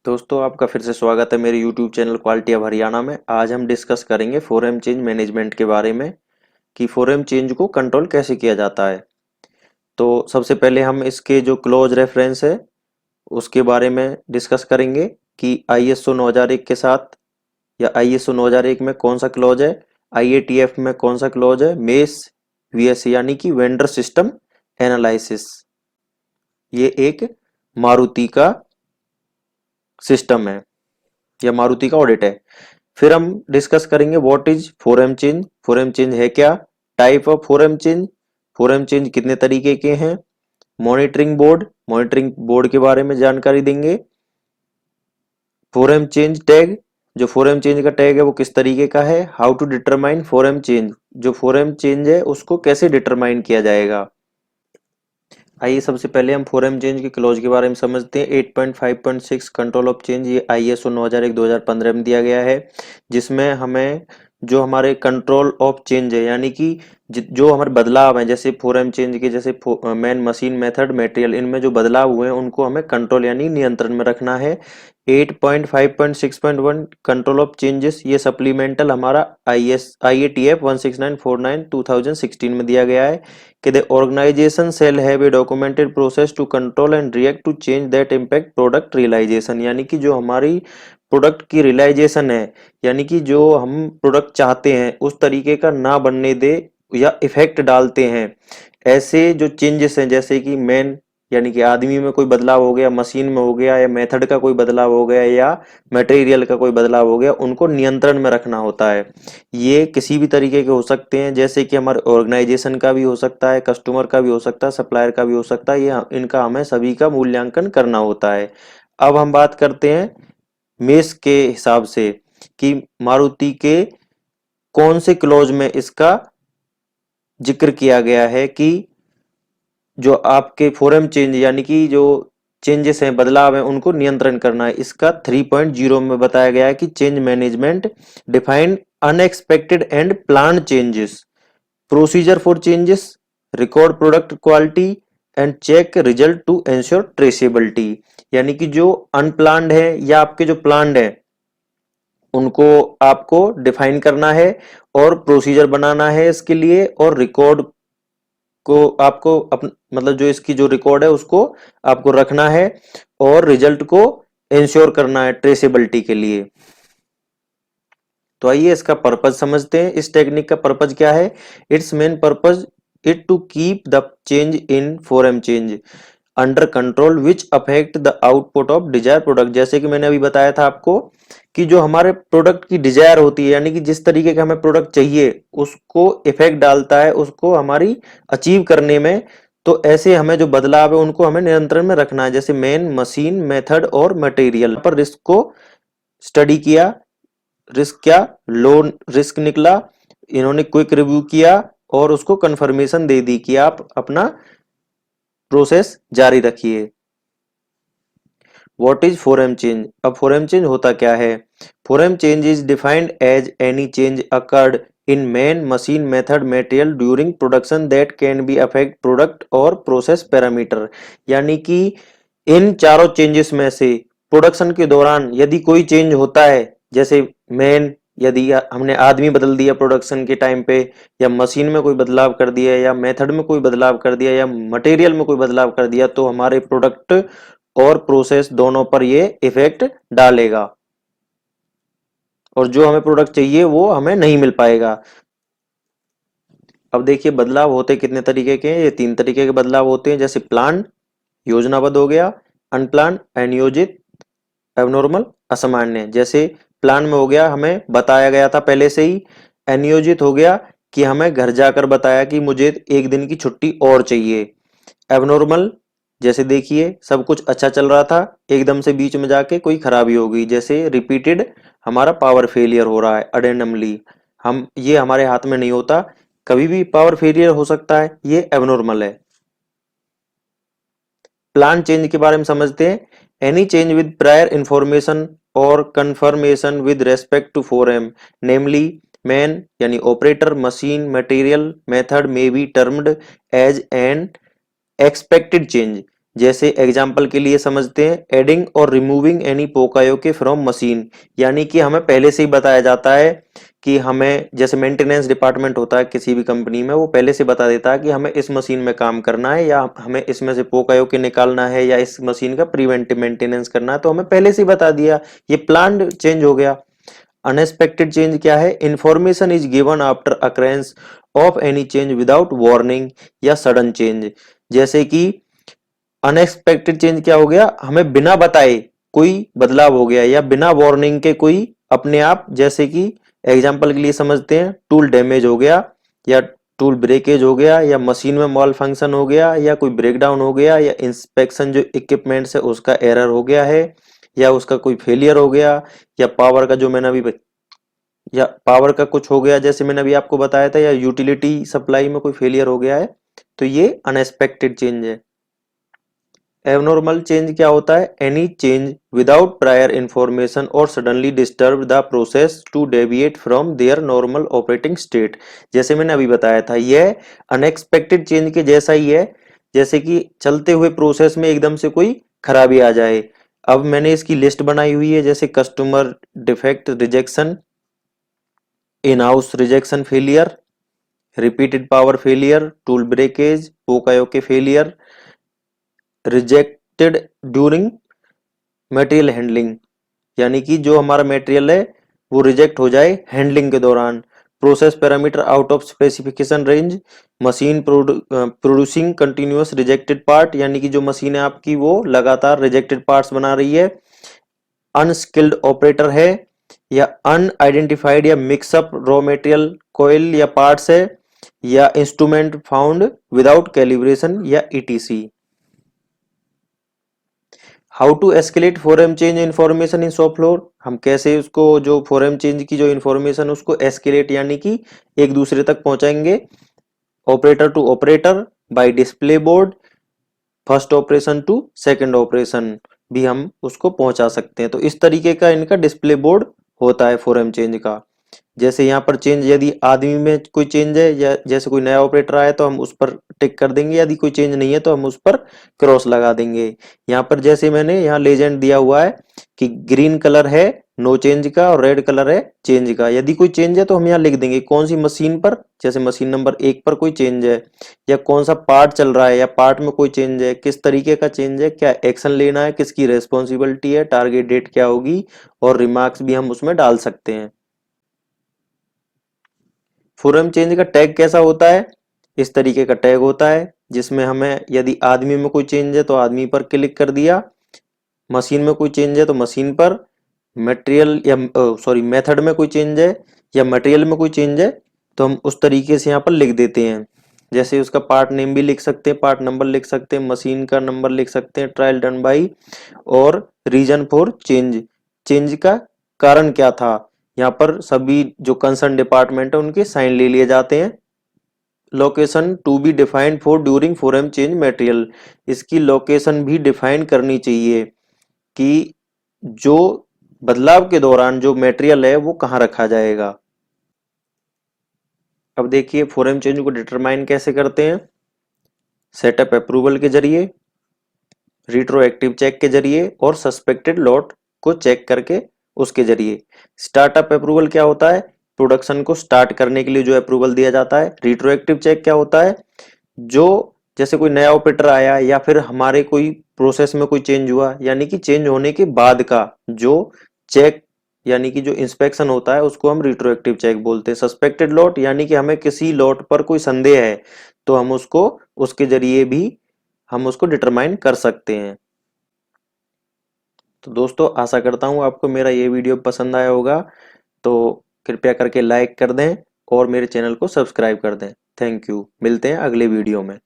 दोस्तों आपका फिर से स्वागत है मेरे YouTube channel quality of Haryana में। आज हम डिस्कस करेंगे फोरम चेंज मैनेजमेंट के बारे में कि फोरम चेंज को कंट्रोल कैसे किया जाता है। तो सबसे पहले हम इसके जो क्लोज रेफरेंस है उसके बारे में डिस्कस करेंगे कि ISO 9001 के साथ या ISO 9001 में कौन सा क्लोज है, IATF में कौन सा क्लोज है, मेस VS यानी कि वेंडर सिस्टम एनालिसिस, ये एक मारुति का सिस्टम है या मारुति का ऑडिट है। फिर हम डिस्कस करेंगे what is four M change, forum change है क्या, टाइप ऑफ फोरम चेंज कितने तरीके के हैं, मॉनिटरिंग बोर्ड के बारे में जानकारी देंगे। फोरम चेंज टैग, जो फोरम चेंज का टैग है वो किस तरीके का है, how to determine four M change, जो फोरम चेंज है उसको कैसे डिटरमाइन किया जाएगा। आइए सबसे पहले हम फोरम चेंज के क्लॉज के बारे में समझते हैं। 8.5.6 कंट्रोल ऑफ चेंज, ये ISO 9001-2015 में दिया गया है, जिसमें हमें जो हमारे कंट्रोल ऑफ चेंज है यानी कि जो हमारे बदलाव हैं, जैसे फोरम चेंज के जैसे मैन, मशीन, मेथड, मटेरियल, इनमें जो बदलाव हुए हैं उनको हमें कंट्रोल यानी नियंत्रण में रखना है। 8.5.6.1 कंट्रोल ऑफ चेंजेस, ये सप्लीमेंटल हमारा IATF 16949 2016 में दिया गया है कि the organization shall have a documented process to control and react to change that impact product realization, यानी कि जो हमारी प्रोडक्ट की रियलाइजेशन है यानी कि जो हम प्रोडक्ट चाहते हैं उस तरीके का ना बनने दे या इफेक्ट डालते हैं ऐसे जो चेंजेस हैं, जैसे कि मैन यानी कि आदमी में कोई बदलाव हो गया, मशीन में हो गया, या मेथड का कोई बदलाव हो गया, या मटेरियल का कोई बदलाव हो गया, उनको नियंत्रण में रखना होता है। ये किसी भी तरीके के हो सकते हैं, जैसे कि हमारे ऑर्गेनाइजेशन का भी हो सकता है, कस्टमर का भी हो सकता है, सप्लायर का भी हो सकता है। ये इनका हमें सभी का मूल्यांकन करना होता है। अब हम बात करते हैं मेस के हिसाब से कि मारुति के कौन से क्लॉज में इसका जिक्र किया गया है कि जो आपके फोरम चेंज यानी कि जो चेंजेस हैं, बदलाव हैं, उनको नियंत्रण करना है। इसका 3.0 में बताया गया है कि change management define unexpected and plan changes, procedure for changes, record product quality and check result to ensure traceability, यानी कि जो अनप्लान्ड है या आपके जो प्लान्ड है उनको आपको डिफाइन करना है और प्रोसीजर बनाना है इसके लिए, और रिकॉर्ड को आपको मतलब जो इसकी जो रिकॉर्ड है उसको आपको रखना है, और रिजल्ट को इंश्योर करना है ट्रेसेबिलिटी के लिए। तो आइए इसका पर्पज समझते हैं। इस टेक्निक का पर्पज क्या है? Its main purpose it to keep the change in four M change under control which affect the output of desire product. जैसे कि मैंने अभी बताया था आपको कि जो हमारे प्रोडक्ट की डिजायर होती है यानी कि जिस तरीके का हमें प्रोडक्ट चाहिए उसको इफेक्ट डालता है उसको हमारी अचीव करने में। तो ऐसे हमें जो बदलाव है उनको हमें नियंत्रण में रखना है, जैसे मेन, मशीन, मेथड और मटेरियल पर रिस्क को स्टडी किया। रिस्क क्या? लो रिस्क निकला। इन्होंने क्विक रिव्यू किया और उसको कंफर्मेशन दे दी कि आप अपना प्रोसेस जारी रखिए। What is four M change? अब फोरम चेंज होता क्या है? Four M change is defined as any change occurred in man, machine, method, material during production that can be affect product और प्रोसेस पैरामीटर, यानी कि इन चारों चेंजेस में से प्रोडक्शन के दौरान यदि कोई चेंज होता है, जैसे मेन यदि हमने आदमी बदल दिया प्रोडक्शन के टाइम पे, या मशीन में कोई बदलाव कर दिया, या मेथड में कोई बदलाव कर दिया, या मटेरियल में कोई बदलाव कर दिया, तो हमारे प्रोडक्ट और प्रोसेस दोनों पर ये इफेक्ट डालेगा और जो हमें प्रोडक्ट चाहिए वो हमें नहीं मिल पाएगा। अब देखिए बदलाव होते कितने तरीके के हैं। ये 3 तरीके के बदलाव होते हैं, जैसे प्लान, योजनाबद्ध हो गया, अनप्लान, अनियोजित, एबनॉर्मल, असामान्य। जैसे प्लान में हो गया हमें बताया गया था पहले से ही, अनियोजित हो गया कि हमें घर जाकर बताया कि मुझे 1 दिन की छुट्टी और चाहिए। एबनॉर्मल, जैसे देखिए सब कुछ अच्छा चल रहा था, एकदम से बीच में जाके कोई खराबी हो गई, जैसे रिपीटेड हमारा पावर फेलियर हो रहा है अडेनमली, हम ये हमारे हाथ में नहीं होता, कभी भी पावर फेलियर हो सकता है, ये एबनॉर्मल है। प्लान चेंज के बारे में समझते हैं। Any change with prior information और confirmation with respect to four M, namely man यानी operator, machine, material, method may be termed as an expected change, जैसे एग्जाम्पल के लिए समझते हैं, एडिंग और removing any pokayoke from machine, यानी कि हमें पहले से ही बताया जाता है कि हमें, जैसे मेंटेनेंस डिपार्टमेंट होता है किसी भी कंपनी में, वो पहले से बता देता है कि हमें इस मशीन में काम करना है या हमें इसमें से पोकायोके निकालना है या इस मशीन का प्रिवेंटिव मेंटेनेंस करना है, तो हमें पहले से ही बता दिया। ये प्लान्ड चेंज हो गया। अनएक्सपेक्टेड चेंज क्या है? Information is given after occurrence of any change without warning या सडन चेंज। जैसे कि अनएक्सपेक्टेड चेंज क्या हो गया? हमें बिना बताए कोई बदलाव हो गया या बिना वार्निंग के कोई अपने आप, जैसे कि एग्जांपल के लिए समझते हैं, टूल डैमेज हो गया या टूल ब्रेकेज हो गया या मशीन में मॉल फंक्शन हो गया या कोई ब्रेकडाउन हो गया या इंस्पेक्शन जो इक्विपमेंट्स है उसका एरर हो गया है या उसका कोई फेलियर हो गया या पावर का, जो मैंने अभी या पावर का कुछ हो गया जैसे मैंने अभी आपको बताया था, या यूटिलिटी सप्लाई में कोई फेलियर हो गया है, तो ये अनएक्सपेक्टेड चेंज है। एबनॉर्मल चेंज क्या होता है? Any change without prior information और suddenly disturb the process to deviate from their normal operating state. जैसे मैंने अभी बताया था, यह अनएक्सपेक्टेड चेंज के जैसा ही है, जैसे कि चलते हुए प्रोसेस में एकदम से कोई खराबी आ जाए। अब मैंने इसकी लिस्ट बनाई हुई है, जैसे customer defect rejection, in house rejection failure, repeated power failure, tool breakage, pokayoke failure, rejected during material handling, यानी कि जो हमारा मटेरियल है वो रिजेक्ट हो जाए हैंडलिंग के दौरान। Process parameter out of specification range, machine producing continuous rejected part, यानी कि जो मशीन है आपकी वो लगातार रिजेक्टेड पार्ट्स बना रही है। अनस्किल्ड ऑपरेटर है या अनआइडेंटिफाइड या मिक्सअप रॉ मटेरियल कोयल या पार्ट्स है या इंस्ट्रूमेंट फाउंड विदाउट कैलिब्रेशन या ETC. How to escalate four M change information in shop floor, हम कैसे उसको, जो फोरम चेंज की जो इन्फॉर्मेशन उसको एस्केलेट यानी कि एक दूसरे तक पहुंचाएंगे। Operator to operator, by display board, first operation to second operation भी हम उसको पहुंचा सकते हैं। तो इस तरीके का इनका डिस्प्ले बोर्ड होता है फोरम चेंज का। जैसे यहाँ पर चेंज, यदि आदमी में कोई चेंज है या जैसे कोई नया ऑपरेटर आया तो हम उस पर टिक कर देंगे, यदि कोई चेंज नहीं है तो हम उस पर क्रॉस लगा देंगे। यहाँ पर जैसे मैंने यहाँ लेजेंड दिया हुआ है कि ग्रीन कलर है नो चेंज का और रेड कलर है चेंज का। यदि कोई चेंज है तो हम यहाँ लिख देंगे कौन सी मशीन पर, जैसे मशीन नंबर 1 पर कोई चेंज है या कौन सा पार्ट चल रहा है या पार्ट में कोई चेंज है, किस तरीके का चेंज है, क्या एक्शन लेना है, किसकी रेस्पॉन्सिबिलिटी है, टारगेट डेट क्या होगी, और रिमार्क्स भी हम उसमें डाल सकते हैं। फोरम चेंज का टैग कैसा होता है? इस तरीके का टैग होता है जिसमें हमें, यदि आदमी में कोई चेंज है तो आदमी पर क्लिक कर दिया, मशीन में कोई चेंज है तो मशीन पर, मटेरियल या सॉरी मेथड में कोई चेंज है या मटेरियल में कोई चेंज है तो हम उस तरीके से यहाँ पर लिख देते हैं। जैसे उसका पार्ट नेम भी लिख सकते हैं, पार्ट नंबर लिख सकते हैं, मशीन का नंबर लिख सकते हैं, ट्रायल डन बाई, और रीजन फॉर चेंज, चेंज का कारण क्या था। यहाँ पर सभी जो कंसर्न डिपार्टमेंट है उनके साइन ले लिए जाते हैं। Location to be defined for during four M change material, इसकी लोकेशन भी डिफाइन करनी चाहिए कि जो बदलाव के दौरान जो मटेरियल है वो कहाँ रखा जाएगा। अब देखिए फोरम चेंज को डिटरमाइन कैसे करते हैं। सेटअप अप्रूवल के जरिए, रिट्रोएक्टिव चेक के जरिए और सस्पेक्टेड लॉट को चेक करके उसके जरिए। स्टार्टअप अप्रूवल क्या होता है? प्रोडक्शन को स्टार्ट करने के लिए जो अप्रूवल दिया जाता है। रिट्रोएक्टिव चेक क्या होता है? जो जैसे कोई नया ऑपरेटर आया या फिर हमारे कोई प्रोसेस में कोई चेंज हुआ, यानी कि चेंज होने के बाद का जो चेक यानी कि जो इंस्पेक्शन होता है उसको हम रिट्रोएक्टिव चेक बोलते हैं। सस्पेक्टेड लॉट यानी कि हमें किसी लॉट पर कोई संदेह है तो हम उसको उसके जरिए भी हम उसको डिटरमाइन कर सकते हैं। तो दोस्तों आशा करता हूँ आपको मेरा ये वीडियो पसंद आया होगा, तो कृपया करके लाइक कर दें और मेरे चैनल को सब्सक्राइब कर दें। थैंक यू, मिलते हैं अगले वीडियो में।